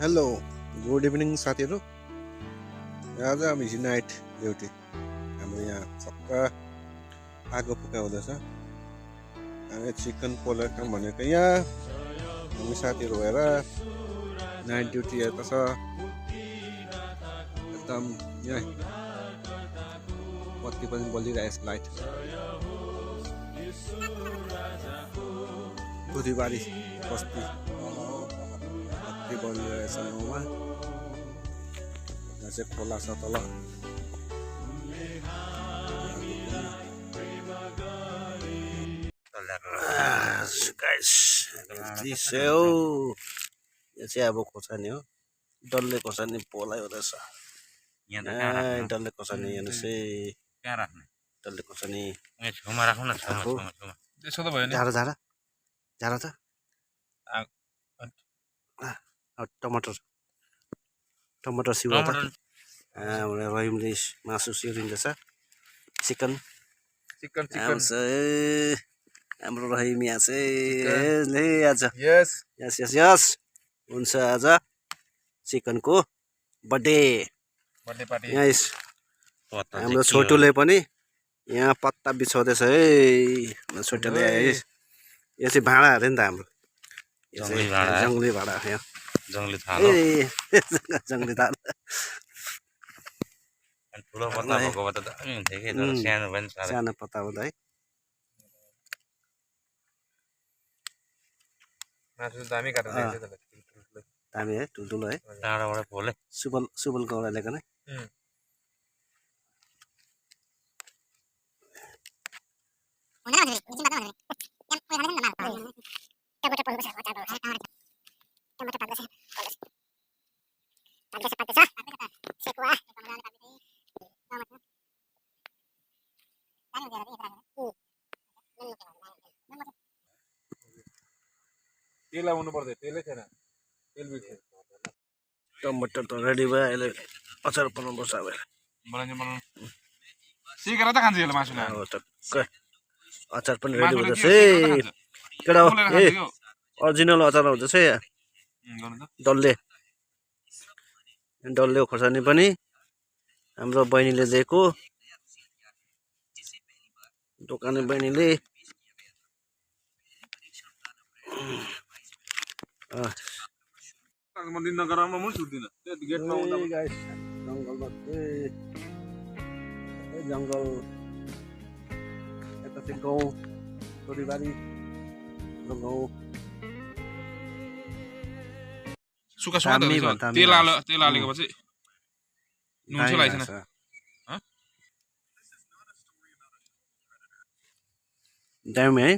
Hello good evening साथीहरू। आज हामी नाइट ड्युटी हाम्रो यहाँ छक्क आगो फुकाउँदैछ। हामी चिकन पोलेर भनेको यहाँ हामी साथीहरू भएर नाइट ड्युटी हेर्दा छ एकदम यहाँ बत्ती पनि बलिरहेछ लाइट बुधबारी बस्ती बत्ती बलिरहेछ गाउँमा। यहाँ चाहिँ खोला छ तल यो चाहिँ अब खोर्सानी हो, डल्ले खोर्सानी पोलाइ हुँदैछ। डल्ले खोर्सानी हेर्नुहोस् है, डल्ले खोर्सानी झारा त टमाटर टमाटर सिउरा त रहिमले मासु सिउरिँदैछ। चिकन चिकन चिकन हाम्रो रहिम यहाँ चाहिँ आज यस यस यस यस हुन्छ। आज चिकनको बर्थडे पार्टी। यस हाम्रो छोटुले पनि यहाँ पत्ता बिछाउँदैछ है। छोटुले यो चाहिँ भाँडा अरे नि त हाम्रो जङ्गली भाँडा यहाँ जङ्गली थाल जङ्गली थाल। ठुलो पत्ता भएको भए त दामी हुन्थ्यो कि तर सानो पनि छ। सानो पत्ता हुँदा है मासु दामी काटेर ल्याइदियो त दामी है ठुल्ठुलो है टाढाबाट फोले सुबल सुबल गौडा ल्याएको नै तेल लाउनु पर्दैन, तेलै छैन, तेल बिर्छ। टमाटर त रेडी भयो, अहिले अचार बनाउनु पर्छ। अब बनाउनु सिकेर त खान्छ यसले मासु हो टक्क। अचार पनि रेडी हुँदैछ है केटा हो। ए अरिजिनल अचार हुँदैछ यहाँ डल्ले डल्ले खोर्सानी पनि हाम्रो बहिनीले दिएको, दोकाने बहिनीले। जङ्गल यता चाहिँ गाउँ तोरीबारी गाउँ सुका सुका तेल हालेको पछि नुन चाहिँ लाग्छ। दामी है,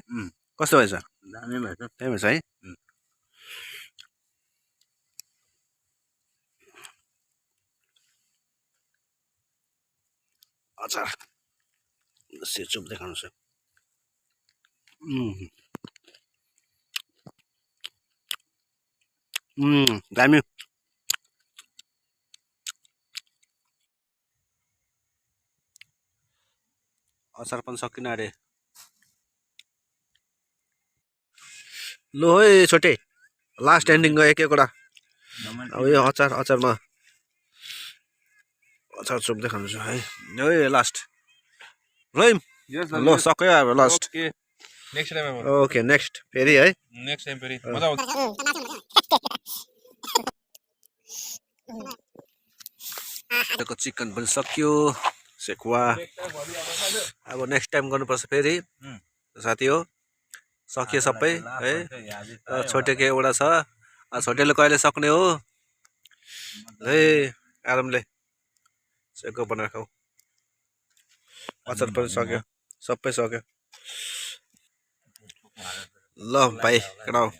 कस्तो भएछ? दामी भएछ, दामी भएछ है। अचार सेचुप देखाउनुहोस्। दामी। अचार पनि सकिन अरे। लो है छोटे लास्ट एन्डिङ गयो एक एकवटा। अब यो अचारमा अचार चुप देखाउनुहोस् है। यो लास्ट रहिम ल सक्यो अब लास्ट। ओके नेक्स्ट फेरि है, नेक्स्ट टाइम फेरि मजा आउँछ। चिकन पनि सक्यो सेकुवा। अब नेक्स्ट टाइम गर्नुपर्छ फेरि साथी हो। सकियो सबै है। छोटेको एउटा छ, छोटेले कहिले सक्ने हो है। आरामले सेको बनाएर खाऊ। अचार पनि सक्यो, सबै सक्यो। ल भाइ केटा हो।